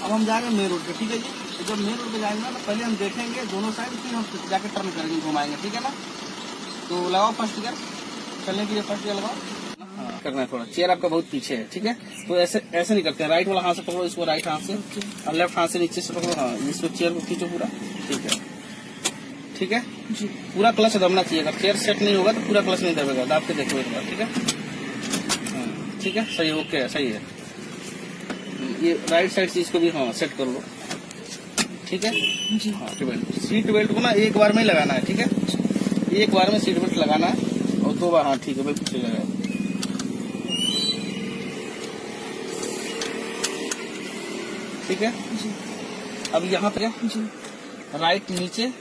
अब हम जाएंगे मेन रोड पे, ठीक है जी। तो जब मेन रोड पे जाएंगे ना तो पहले हम देखेंगे दोनों साइड, फिर हम जाके टर्न करेंगे, घुमाएंगे, ठीक है ना। तो लगाओ फर्स्ट गियर, चलने के लिए फर्स्ट गियर लगाओ। हाँ, करना है थोड़ा, चेयर आपका बहुत पीछे है, ठीक है। तो ऐसे ऐसे नहीं करते हैं, राइट वाला हाथ से पकड़ो इसको, राइट हाथ से, और लेफ्ट हाथ से नीचे से पकड़ो। हाँ, इसको चेयर को खींचो पूरा, ठीक है, ठीक है जी। पूरा क्लच दबना चाहिए, अगर चेयर सेट नहीं होगा तो पूरा क्लच नहीं दबेगा, दाब के देखो एक बार, ठीक है। हाँ, ठीक है, सही, ओके, सही है। ये राइट साइड से इसको भी हाँ सेट कर लो, ठीक है जी। हाँ, सीट बेल्ट को ना एक बार में ही लगाना है, ठीक है, एक बार में सीट बेल्ट लगाना है, और 2 बार, हाँ ठीक है भाई, पीछे लगाए, ठीक है जी। अब यहाँ पे जी राइट नीचे,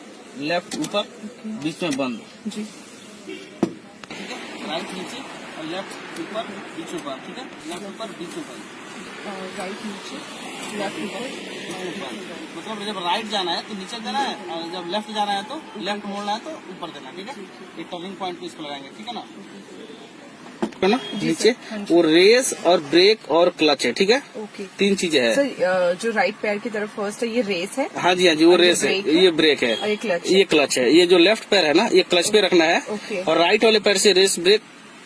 लेफ्ट ऊपर, बीच में बंद जी, ठीक है। राइट नीचे और लेफ्ट ऊपर, बीच ऊपर, ठीक है, लेफ्ट ऊपर, बीच ऊपर, राइट नीचे, लेफ्ट ऊपर, मतलब जब राइट जाना है तो नीचे देना है, और जब लेफ्ट जाना है तो लेफ्ट मोड़ना है तो ऊपर देना, ठीक है। ये टर्निंग पॉइंट पे इसको लगाएंगे, ठीक है ना, ना नीचे। वो रेस और ब्रेक और क्लच है, ठीक है, ओके, 3 चीजें है सर। जो राइट पैर की तरफ फर्स्ट है ये रेस है, हाँ जी, हाँ जी, वो रेस है, ये ब्रेक है, ये क्लच है। ये जो लेफ्ट पैर है ना, ये क्लच पे रखना है, और राइट वाले पैर से रेस ब्रेक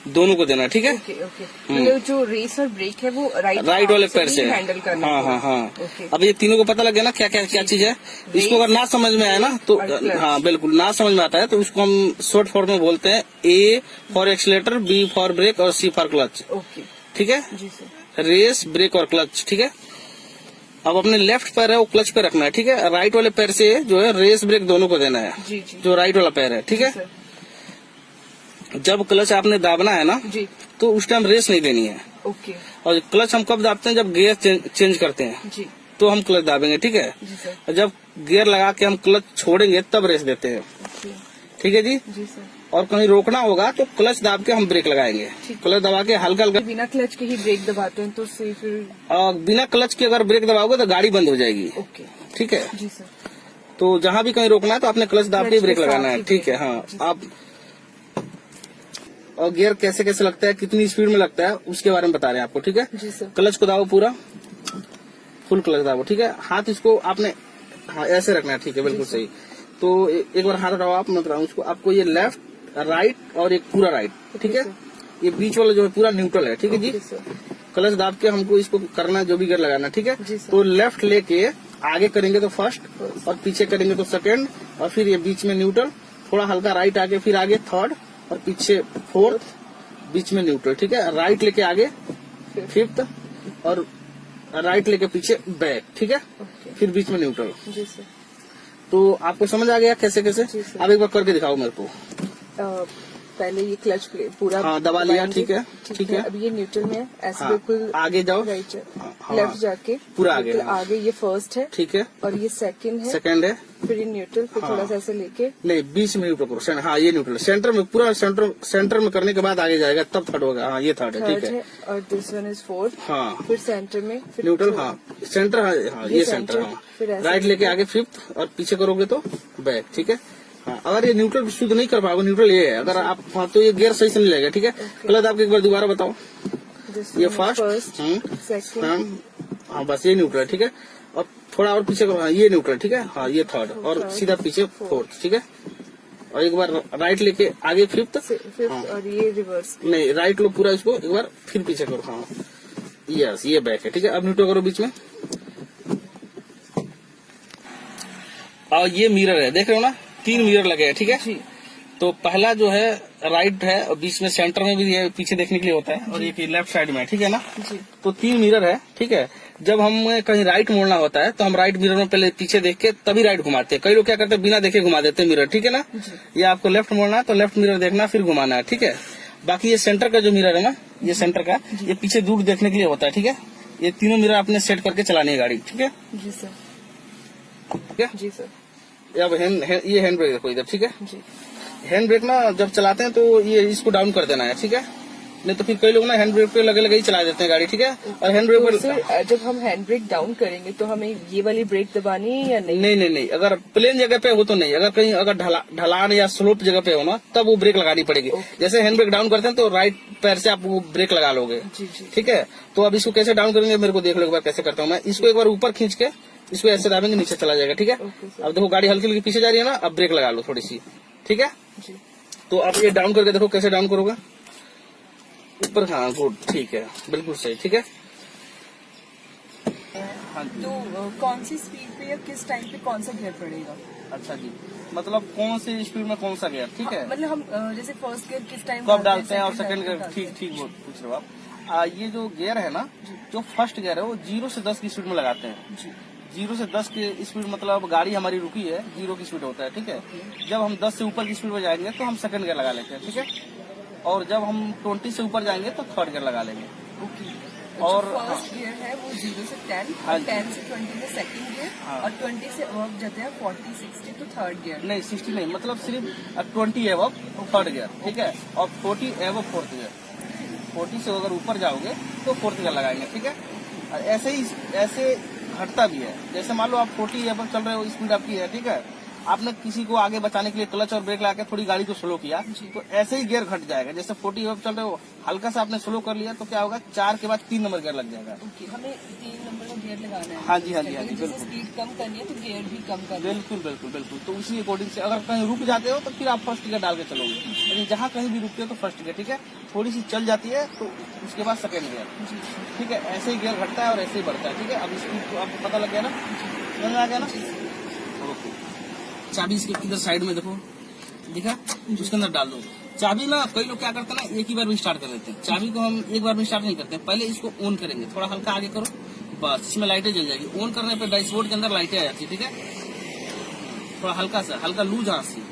दोनों को देना, ठीक है। Okay, okay. तो जो रेस और ब्रेक है वो राइट वाले पैर से हैंडल करना। हाँ हाँ हाँ। अब ये तीनों को पता लग गया ना क्या क्या क्या चीज है। इसको अगर ना समझ में आए ना तो हाँ बिल्कुल, ना समझ में आता है तो उसको हम शॉर्ट फॉर्म में बोलते हैं, A for accelerator, B for brake और सी फॉर क्लच, ओके, ठीक है जी सर। रेस, ब्रेक और क्लच, ठीक है। अब अपने लेफ्ट पैर है वो क्लच पे रखना है, ठीक है। राइट वाले पैर से जो है रेस ब्रेक दोनों को देना है, जो राइट वाला पैर है, ठीक है। जब क्लच आपने दाबना है ना जी, तो उस टाइम रेस नहीं देनी है, ओके। और क्लच हम कब दाबते हैं, जब गियर चेंज करते हैं जी, तो हम क्लच दाबेंगे, ठीक है जी सर। और जब गियर लगा के हम क्लच छोड़ेंगे तब रेस देते हैं, ठीक है जी जी सर। और कहीं रोकना होगा तो क्लच दाब के हम ब्रेक लगाएंगे, क्लच दबा के हल्का हल्का। बिना क्लच के ही ब्रेक दबाते हैं तो फिर बिना क्लच के अगर ब्रेक दबाओगे तो गाड़ी बंद हो जाएगी, ओके, ठीक है जी सर। तो जहाँ भी कहीं रोकना है तो आपने क्लच दाब के ब्रेक लगाना है, ठीक है। हाँ, आप और गियर कैसे कैसे लगता है, कितनी स्पीड में लगता है, उसके बारे में बता रहे हैं आपको, ठीक है जी सर। क्लच को दाबो पूरा, फुल क्लच दाबो, ठीक है। हाथ इसको आपने हाँ ऐसे रखना है, ठीक है, बिल्कुल सही। तो एक बार हाथ उठाओ आप, मैं बताऊँ उसको आपको, ये लेफ्ट, राइट और एक पूरा राइट, ठीक है। ये बीच वाला जो है पूरा न्यूट्रल है, ठीक है जी। क्लच दाब के हमको इसको करना है, जो भी गियर लगाना, ठीक है। तो लेफ्ट लेके आगे करेंगे तो फर्स्ट, और पीछे करेंगे तो सेकेंड, और फिर ये बीच में न्यूट्रल, थोड़ा हल्का राइट आगे, फिर आगे थर्ड, और पीछे फोर्थ, बीच में न्यूट्रल, ठीक है। राइट लेके आगे फिफ्थ, और राइट लेके पीछे बैक, ठीक है। फिर बीच में न्यूट्रल जी सर। तो आपको समझ आ गया कैसे कैसे? आप एक बार करके दिखाओ मेरे को। पहले ये क्लच पूरा हाँ दबा लिया, ठीक है ठीक है। अब ये न्यूट्रल में ऐसे बिल्कुल आगे जाओ, राइट लेफ्ट जाके पूरा आगे, आगे ये फर्स्ट है, ठीक है, और ये सेकंड है, फिर ये न्यूट्रल, फिर थोड़ा सा ऐसे लेके नहीं बीच में न्यूट्रल करो, हाँ ये न्यूट्रल, सेंटर में पूरा सेंटर में करने के बाद आगे जाएगा तब थर्ड होगा, हाँ ये थर्ड है, ठीक है। और दिस वन इज फोर्थ, हाँ फिर सेंटर में फिर न्यूट्रल, हाँ सेंटर, हाँ ये सेंटर, हाँ राइट लेके आगे फिफ्थ, और पीछे करोगे तो बैक, ठीक है। हाँ, अगर ये न्यूट्रल शुद्ध नहीं कर पाओगे, न्यूट्रल ये है, अगर आप हाँ तो ये गियर सही से नहीं लगेगा, ठीक है। क्लच आपको एक बार दोबारा बताओ, ये फर्स्ट, सेकंड, हाँ बस ये न्यूट्रल, ठीक है। और थोड़ा और पीछे करो, हाँ ये न्यूट्रल, ठीक है, हाँ ये थर्ड, और सीधा पीछे फोर्थ, ठीक है। और एक बार राइट लेके आगे फिफ्थ, और ये रिवर्स, नहीं राइट लो पूरा इसको एक बार, फिर पीछे करो, हाँ यस ये बैक है, ठीक है। अब न्यूट्रल करो बीच में, और ये मिरर है, देख रहे हो ना, 3 मिरर लगे हैं, ठीक है। तो पहला जो है राइट है, और बीच में सेंटर में भी ये पीछे देखने के लिए होता है, और एक लेफ्ट साइड में, ठीक है ना। तो 3 मिरर है, ठीक है। जब हम कहीं राइट मोड़ना होता है तो हम राइट मिरर में पहले पीछे देख के तभी राइट घुमाते हैं। कई लोग क्या करते हैं, बिना देखे घुमा देते हैं मिरर, ठीक है ना। ये आपको लेफ्ट मोड़ना है तो लेफ्ट मिरर देखना, फिर घुमाना है, ठीक है। बाकी ये सेंटर का जो मिरर है ना, ये सेंटर का, ये पीछे दूर देखने के लिए होता है, ठीक है। ये तीनों मिरर आपने सेट करके चलानी है गाड़ी, ठीक है जी सर, ठीक है जी सर। अब ये हैंड ब्रेक देखो इधर, ठीक है। हैंड ब्रेक ना जब चलाते हैं तो ये इसको डाउन कर देना है, ठीक है। नहीं तो फिर कई लोग ना हैंड ब्रेक पे लगे लगे ही चला देते हैं गाड़ी, ठीक है। और हैंड ब्रेक तो पर सर जब हम हैंड ब्रेक डाउन करेंगे तो हमें ये वाली ब्रेक दबानी है या नहीं? नहीं नहीं नहीं, अगर प्लेन जगह पे हो तो नहीं, अगर कहीं अगर ढलान या स्लोप जगह पे हो ना तब वो ब्रेक लगानी पड़ेगी। जैसे हैंड ब्रेक डाउन करते हैं तो राइट पैर से आप वो ब्रेक लगा लोगे, ठीक है। तो अब इसको कैसे डाउन करेंगे मेरे को देख लो एक बार कैसे करता हूँ मैं। इसको एक बार ऊपर खींच के इसको ऐसे दाबेंगे, नीचे चला जाएगा, ठीक है। अब देखो गाड़ी हल्की हल्की पीछे जा रही है ना, अब ब्रेक लगा लो थोड़ी सी, ठीक है। तो आप ये डाउन करके देखो कैसे डाउन करोगे ऊपर। हाँ गुड, ठीक है, बिल्कुल सही, ठीक है। हाँ जी। तो कौन सी स्पीड पे या किस टाइम पे कौन सा गियर पड़ेगा? अच्छा जी, मतलब कौन सी स्पीड में कौन सा गियर, ठीक है। मतलब हम जैसे फर्स्ट गियर किस टाइम कब डालते हैं और सेकंड गियर, ठीक ठीक वो पूछ रहे हो आप। ये जो गियर है ना, जो फर्स्ट गियर है वो 0 से 10 की स्पीड में लगाते हैं। 0 से 10 की स्पीड मतलब गाड़ी हमारी रुकी है, 0 की स्पीड होता है, ठीक है। जब हम 10 से ऊपर की स्पीड में जाएंगे तो हम सेकंड गियर लगा लेते हैं, ठीक है। और जब हम 20 से ऊपर जाएंगे तो थर्ड गियर लगा लेंगे। और फर्स्ट गियर है वो 0 से 10, हाँ 10 से 20 में सेकंड गियर, हाँ। और 20 से अब जाते हैं 40, 60 तो थर्ड गियर। नहीं 60 नहीं, मतलब सिर्फ 20 एवं थर्ड गियर, ठीक है। और 40 एवं फोर्थ गियर। 40 से अगर ऊपर जाओगे तो फोर्थ गियर लगाएंगे, ठीक है। और ऐसे घटता भी है। जैसे मान लो आप 40 एवं चल रहे हो, स्पीड आपकी है, ठीक है। आपने किसी को आगे बचाने के लिए क्लच और ब्रेक लगा के थोड़ी गाड़ी को स्लो किया तो ऐसे ही गियर घट जाएगा। जैसे 40 एवं चल रहे हो, हल्का सा आपने स्लो कर लिया तो क्या होगा, 4 के बाद 3 नंबर गियर लग जाएगा। हमें 3 नंबर का गियर लगाना है। हाँ जी, हाँ जी, हाँ जी, जैसे बिल्कुल स्पीड कम करनी है तो गियर भी कम करना है। बिल्कुल बिल्कुल बिल्कुल। तो उसी अकॉर्डिंग से अगर कहीं रुक जाते हो तो फिर आप फर्स्ट गियर डाल के चलोगे, लेकिन जहाँ कहीं भी रुकते हो तो फर्स्ट गियर, ठीक है। थोड़ी सी चल जाती है तो उसके बाद सेकेंड गियर, ठीक है। ऐसे ही गियर घटता है और ऐसे ही बढ़ता है, ठीक है। अब स्पीड तो आपको पता लग गया ना, समझ में आ गया ना। ओके, चाबी इसके इधर साइड में देखो दिखा, उसके अंदर डाल दो चाबी। ना कई लोग क्या करते हैं ना, एक ही बार में स्टार्ट कर देते हैं। चाबी को हम एक बार में स्टार्ट नहीं करते, पहले इसको ऑन करेंगे, थोड़ा हल्का आगे करो, बस इसमें लाइटें जल जाएगी। ऑन करने पे डैशबोर्ड के अंदर लाइटें आ जाती है, ठीक है। थोड़ा हल्का सा, हल्का लूज हाथ से,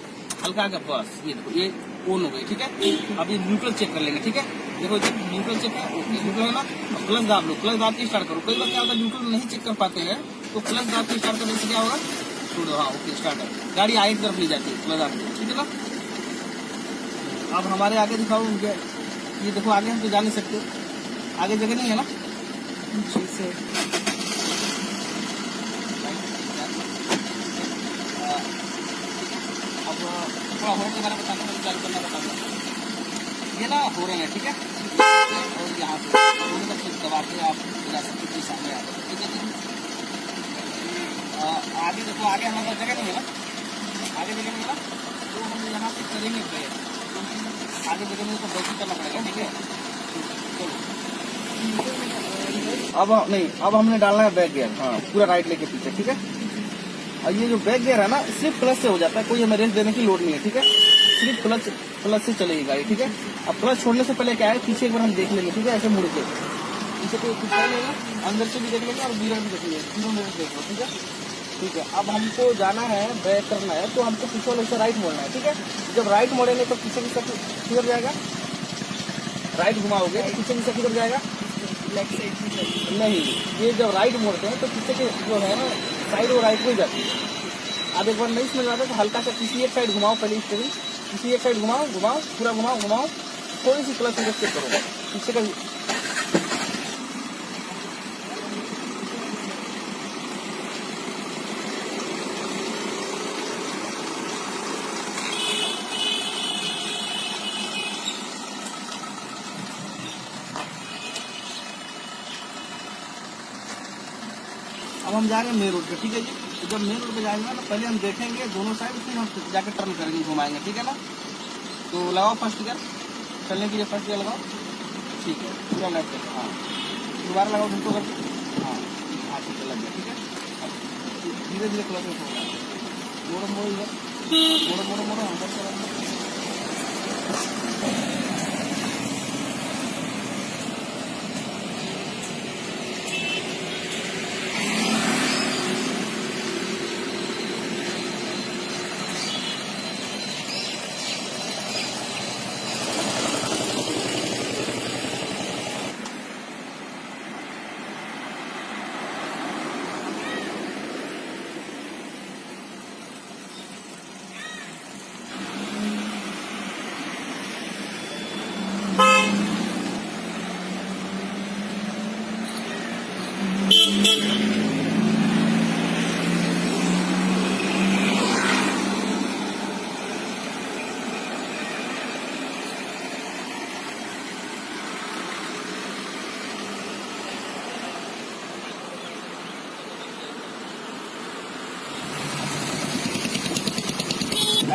हल्का आगे, बस ये देखो ये ऑन हो गई, ठीक है। अब ये न्यूट्रल चेक कर लेंगे, ठीक है। देखो न्यूट्रल चेक है, न्यूट्रल है ना। क्लच दाब लो, क्लच दाब के स्टार्ट करो। कई बार क्या होता है न्यूट्रल नहीं चेक कर पाते हैं तो क्लच दाब के स्टार्ट करने से क्या होगा, छोड़ो, हाँ ओके स्टार्ट है। गाड़ी आगे की तरफ ले जाती है क्लच दाब के, ठीक है ना। अब हमारे आगे दिखाओ, ये देखो आगे हम तो जा नहीं सकते, आगे जगह नहीं है ना। जी सर। अब थोड़ा हॉर्न वगैरह बताना, मैं चालू करना बताऊंगा। ये ना हो रहे हैं, ठीक है। और यहाँ पे दबा के आप जा सकते हो, सामने आ जाए, ठीक है। आगे देखो, आगे हमारे पास जगह नहीं है ना, आगे जगह नहीं है ना, तो हम यहाँ से करेंगे ब्रेक। आगे जगह नहीं तो ब्रेक ही करना पड़ेगा, ठीक है। अब नहीं, अब हमने डालना है बैक गियर, हाँ पूरा राइट लेके पीछे, ठीक है। और ये जो बैक गियर है ना, सिर्फ क्लच से हो जाता है, कोई हमें रेस्ट देने की लोड नहीं है, ठीक है। सिर्फ क्लच से चलेगी गाड़ी, ठीक है। अब क्लच छोड़ने से पहले क्या है, पीछे एक बार हम देख लेंगे, ठीक है। ऐसे मुड़ के पीछे को कुछ लेगा, अंदर से भी देख लेंगे और मिरर भी देख लेंगे, तीनों मिरर देख लो, ठीक है। ठीक है, अब हमको जाना है, बैक करना है तो हमको पीछे वाले से राइट मोड़ना है, ठीक है। जब राइट मोड़ेंगे तो पीछे की किधर जाएगा, राइट घुमाओगे तो पीछे की किधर जाएगा, लेफ्ट साइड नहीं। ये जब राइट मोड़ते हैं तो पीछे की जो है ना साइड वो राइट में जाती है। अब एक बार नहीं समझ आता तो हल्का सा किसी एक साइड घुमाओ, पहले स्टेरिंग किसी एक साइड घुमाओ, पूरा घुमाओ, थोड़ी सी क्लच चेक करो पीछे का। अब हम जाएंगे मेन रोड पे, ठीक है जी। तो जब मेन रोड पे जाएंगे ना, पहले हम देखेंगे दोनों साइड, फिर हम जाकर टर्न करेंगे, घुमाएंगे, ठीक है ना। तो लगाओ फर्स्ट गियर, चलने के लिए फर्स्ट गियर लगाओ, ठीक है। पूरा लेफ्ट है, हाँ दोबारा लगाओ ढूंढो करके, हाँ ठीक है, लग गया, ठीक है। अब धीरे धीरे क्लच में छोड़ना है, मोड़ो इधर, मोड़ो अंदर से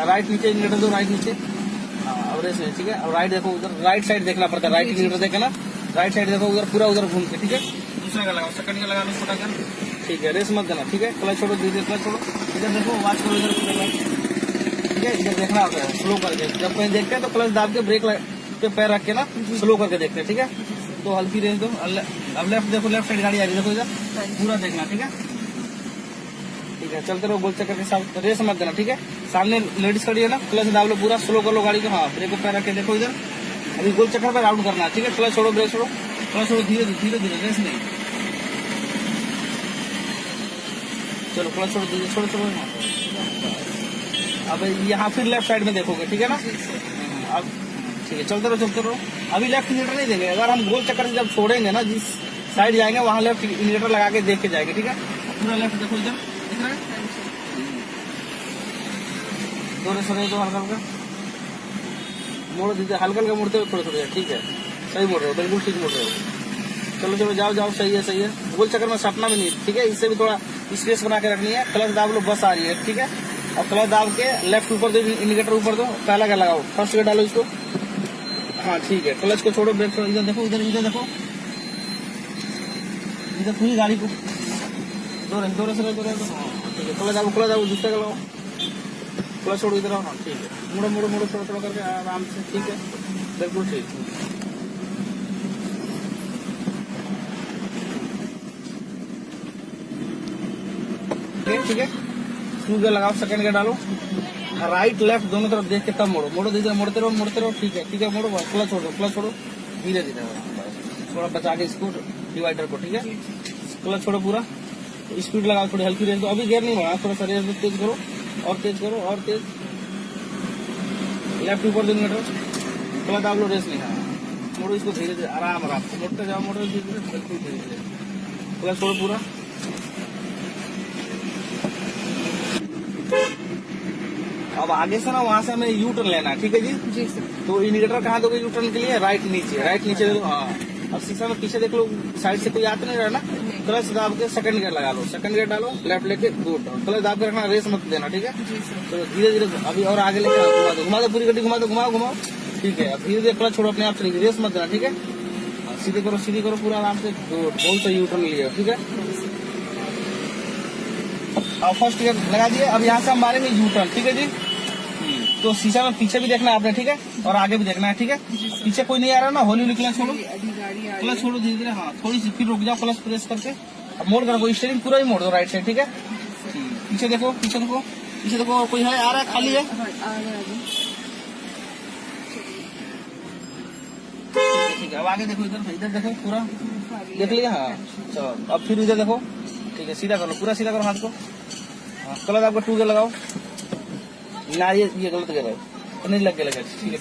राइट नीचे इंडिकेटर दो, राइट नीचे। और रेस में, ठीक है। और राइट देखो, उधर राइट साइड देखना पड़ता है, राइट इंडिकेटर देखे ना, राइट साइड देखो उधर, पूरा उधर घूम के, ठीक है। दूसरा का लगाओ, सेकंड का लगा लो छोटा कर, ठीक है। रेस मत देना, ठीक है। क्लच छोड़ो, धीरे क्लच छोड़ो, इधर देखो, वॉच करो इधर, ठीक है। इधर देखना होता है स्लो करके, जब कहीं देखते हैं तो क्लच दाब के ब्रेक पे पैर रख के ना स्लो करके देखते हैं, ठीक है। तो हल्की रेस दो। अब लेफ्ट देखो, लेफ्ट साइड गाड़ी आ रही है, देखो इधर पूरा देखना, ठीक है। ठीक है, चलते रहो गोल चक्कर के साथ, रेस मत देना, ठीक है। सामने लेडीज खड़ी है ना, क्लच दाब लो पूरा, स्लो कर लो गाड़ी को, हाँ ब्रेक को पैर रख के देखो इधर। अभी गोल चक्कर पे राउंड करना है, ठीक है। क्लच छोड़ो, ब्रेक छोड़ो, क्लच छोड़ो, धीरे धीरे धीरे, रेस नहीं। चलो क्लच छोड़ो, धीरे छोड़ो छोड़ो। अब यहाँ फिर लेफ्ट साइड में देखोगे, ठीक है ना। अब ठीक है, चलते रहो। अभी लेफ्ट इंडिकेटर नहीं देंगे, अगर हम गोल चक्कर से जब छोड़ेंगे ना, जिस साइड जाएंगे वहाँ लेफ्ट इंडिकेटर लगा के देख के जाएंगे, ठीक है। पूरा लेफ्ट देखो इधर, दिख रहा है। थोड़े थोड़े तो हल्का हल्का मोड़ो, दीजिए हल्का हल्का मोड़ते हो, थोड़े, ठीक है। सही मोड़ रहे हो, बिल्कुल ठीक मोड़ रहे हो। चलो जाओ, सही है। गोल चक्कर में सपना भी नहीं, ठीक है। इससे भी थोड़ा स्पेस बना के रखनी है। क्लच दाब लो, बस आ रही है, ठीक है। और क्लच दाब के लेफ्ट ऊपर दो, इंडिकेटर ऊपर दो, पहला क्या लगाओ, फर्स्ट गेयर डालो इसको, हाँ ठीक है। क्लच को छोड़ो, ब्रेक छोड़ो, इधर देखो, इधर देखो, इधर पूरी गाड़ी को दो रहे, ठीक है। क्लच दाबो, दूसरा का लगाओ, क्लच छोड़ो, इधर आओ, हाँ ठीक है। मुड़ो थोड़ा करके आराम से, ठीक है, बिल्कुल ठीक। ठीक है, स्क्रू गेयर लगाओ, सेकंड गेयर डालो, राइट लेफ्ट दोनों तरफ देख के तब मोड़ो, धीरे मोड़ते रहो, ठीक है। मोड़ो, क्लच छोड़ो, धीरे थोड़ा बचा के इसको, डिवाइडर को, ठीक है। क्लच छोड़ो पूरा, स्पीड लगाओ, थोड़ी हल्की रेस दो। अभी गेयर नहीं बढ़ा, थोड़ा सा रेस दो, तेज करो, और तेज। लेफ्ट ऊपर दो मीटर, क्लच दाब लो, रेस नहीं, हाँ मोड़ो इसको धीरे आराम मोड़ते जाओ, धीरे, बिल्कुल धीरे। क्लच छोड़ो पूरा। अब आगे से ना वहाँ से हमें यू टर्न लेना है, ठीक है जी सर। तो इंडिकेटर कहाँ दोगे यू टर्न के लिए, राइट नीचे दे दो, हाँ। अब शीशा में पीछे देख लो, साइड से कोई आता नहीं रहा ना, क्लच दाब के सेकंड गियर लगा लो, सेकंड गियर डालो, लेफ्ट लेके गुड, क्लच दाब के रखना, रेस मत देना, ठीक है। तो धीरे अभी और आगे लेके घुमा दो पूरी गड्डी, घुमाओ, ठीक है। अब धीरे क्लच छोड़ो, अपने आप चलेगी, रेस मत देना, ठीक है। सीधी करो पूरा आराम से, गुड, बहुत सही यू टर्न लिया, ठीक है। अब फर्स्ट गियर लगा दिए, अब यहाँ से हम मारेंगे यू टर्न, ठीक है जी। तो शीशा में पीछे भी देखना है आपने, ठीक है, और आगे भी देखना है, ठीक है। पीछे कोई नहीं आ रहा ना, हौली क्लच छोड़ो, धीरे, हाँ थोड़ी सी, फिर रुक जाओ, क्लच प्रेस करके। अब मोड़ कर स्टीयरिंग पूरा ही मोड़ दो राइट साइड, ठीक है। पीछे देखो, कोई है, आ रहा है, खाली है, ठीक है। अब आगे देखो, इधर देखो, पूरा देख लिया, हाँ चलो। अब फिर इधर देखो, ठीक है, सीधा करो, पूरा सीधा करो हाथ को, हाँ। क्लच आपका 2 गियर लगाओ ना, ये गलत गियर है, नहीं लग गया, ठीक है,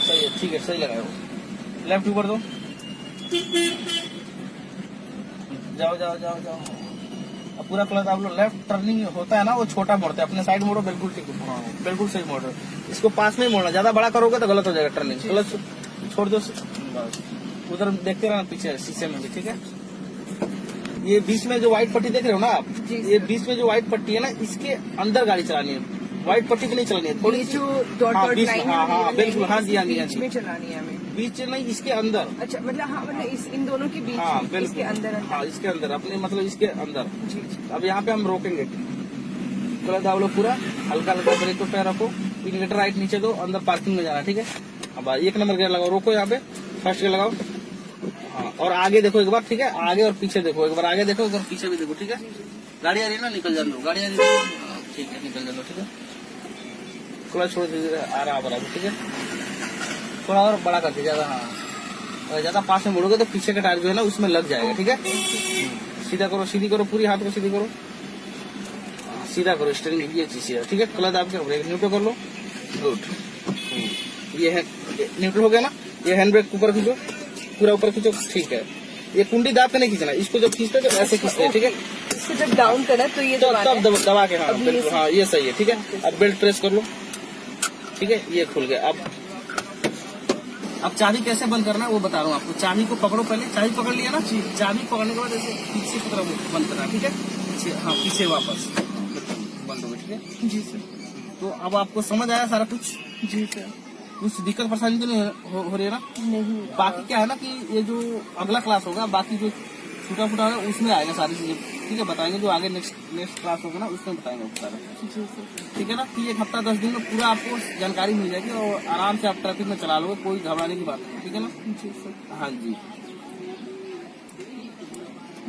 सही है, ठीक है, सही लगाओ। लेफ्ट ऊपर दो, जाओ। अब पूरा क्लच आप लोग, लेफ्ट टर्निंग होता है ना, वो छोटा मोड़ते हैं, अपने साइड मोड़ो, बिल्कुल ठीक, बिल्कुल सही मोड़ रहे हो। इसको पास में ही मोड़ना, ज्यादा बड़ा करोगे तो गलत हो जाएगा टर्निंग। क्लच छोड़ दो, उधर देखते रहना पीछे शीशे में भी, ठीक है। ये बीच में जो व्हाइट पट्टी देख रहे हो ना आप, ये बीच में जो व्हाइट पट्टी है ना, इसके अंदर गाड़ी चलानी है, व्हाइट पट्टी पे नहीं चलानी है, थोड़ी सी, हाँ बिल्कुल, हाँ जी, बीच में चलानी है हमें, बीच नहीं, इसके अंदर। अच्छा, मतलब इन दोनों के बीच, हाँ बिल्कुल, इसके अंदर, हाँ इसके अंदर, अपने मतलब इसके अंदर जी। अब यहाँ पे हम रोकेंगे, क्लच दाब लो पूरा, हल्का ब्रेक को पैर रखो, इंडिकेटर राइट नीचे दो, अंदर पार्किंग में जाना, ठीक है। अब 1 नंबर गियर लगाओ, रोको यहाँ पे, फर्स्ट गियर लगाओ, हाँ। और आगे देखो एक बार, ठीक है, आगे और पीछे देखो, एक बार आगे देखो, एक बार पीछे भी देखो, ठीक है। गाड़ी आ रही है ना, निकल जाने दो, गाड़ी आ रही है, ठीक है, निकल जाने दो, ठीक है। क्लच छोड़ दीजिए, आ रहा बराबर, ठीक है। थोड़ा और बड़ा कर दीजिए, ज्यादा, हाँ ज्यादा पास में मुड़ोगे तो पीछे का टायर जो है ना उसमें लग जाएगा, ठीक है। सीधा करो, सीधी करो, पूरी हाथ को सीधी करो, सीधा करो, स्टीयरिंग ये चीज है, ठीक है। क्लच आपके ब्रेक न्यूट्रल कर लो, गुड। ये है न्यूट्रल हो गया ना, ये हैंड ब्रेक ऊपर खींचो, पूरा ऊपर खींचो, ठीक है। ये कुंडी दाब के नहीं खींचना, इसको जब खींचते तो ऐसे खींचते हैं, ठीक है। इसको जब डाउन करा तो ये तब दबा के, हाँ बिल्कुल, हाँ ये सही है, ठीक है। अब बेल्ट प्रेस कर लो, ठीक है, ये खुल गया। अब चाबी कैसे बंद करना है वो बता रहा हूँ आपको। चाबी को पकड़ो, पहले चाबी पकड़ लिया ना, चाबी पकड़ने के बाद ऐसे पीछे की तरफ बंद करना, ठीक है। हाँ पीछे वापस बंद हो गया, ठीक है जी सर। तो अब आपको समझ आया सारा कुछ? जी सर। कुछ दिक्कत परेशानी तो नहीं हो रही है ना? नहीं। बाकी क्या है ना कि ये जो अगला क्लास होगा, बाकी जो छोटा फूटा होगा उसमें आएगा सारी चीजें, ठीक है, बताएंगे। जो आगे नेक्स्ट क्लास होगा ना उसमें बताएंगे सारा, जी सर। ठीक है ना? कि 1 हफ्ता 10 दिन में पूरा आपको जानकारी मिल जाएगी और आराम से आप ट्रैफिक में चला लोगे, कोई घबराने की बात नहीं, ठीक है ना? जी सर। हाँ जी।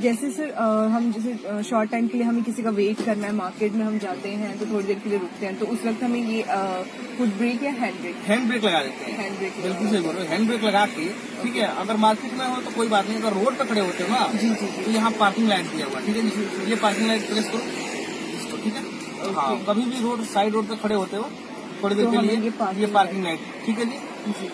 जैसे सर हम जैसे शॉर्ट टाइम के लिए हमें किसी का वेट करना है, मार्केट में हम जाते हैं तो थोड़ी देर के लिए रुकते हैं, तो उस वक्त हमें ये फुट ब्रेक या हैंड ब्रेक? हैंड ब्रेक लगा देते हैं। Hand brake. बिल्कुल सही बोल रहे हो, हैंड ब्रेक लगा के, ठीक है। अगर मार्केट में हो तो कोई बात नहीं, अगर रोड पे खड़े होते हो ना, जी जी जी। तो यहाँ पार्किंग लाइट दिया हुआ है, ठीक है। ये पार्किंग लाइट प्रेस करो इसको, ठीक है। हाँ, कभी भी रोड साइड रोड पे खड़े होते हो थोड़ी देर तो के हमें लिए ये ये पार्किंग लाइट, ठीक है जी। जी।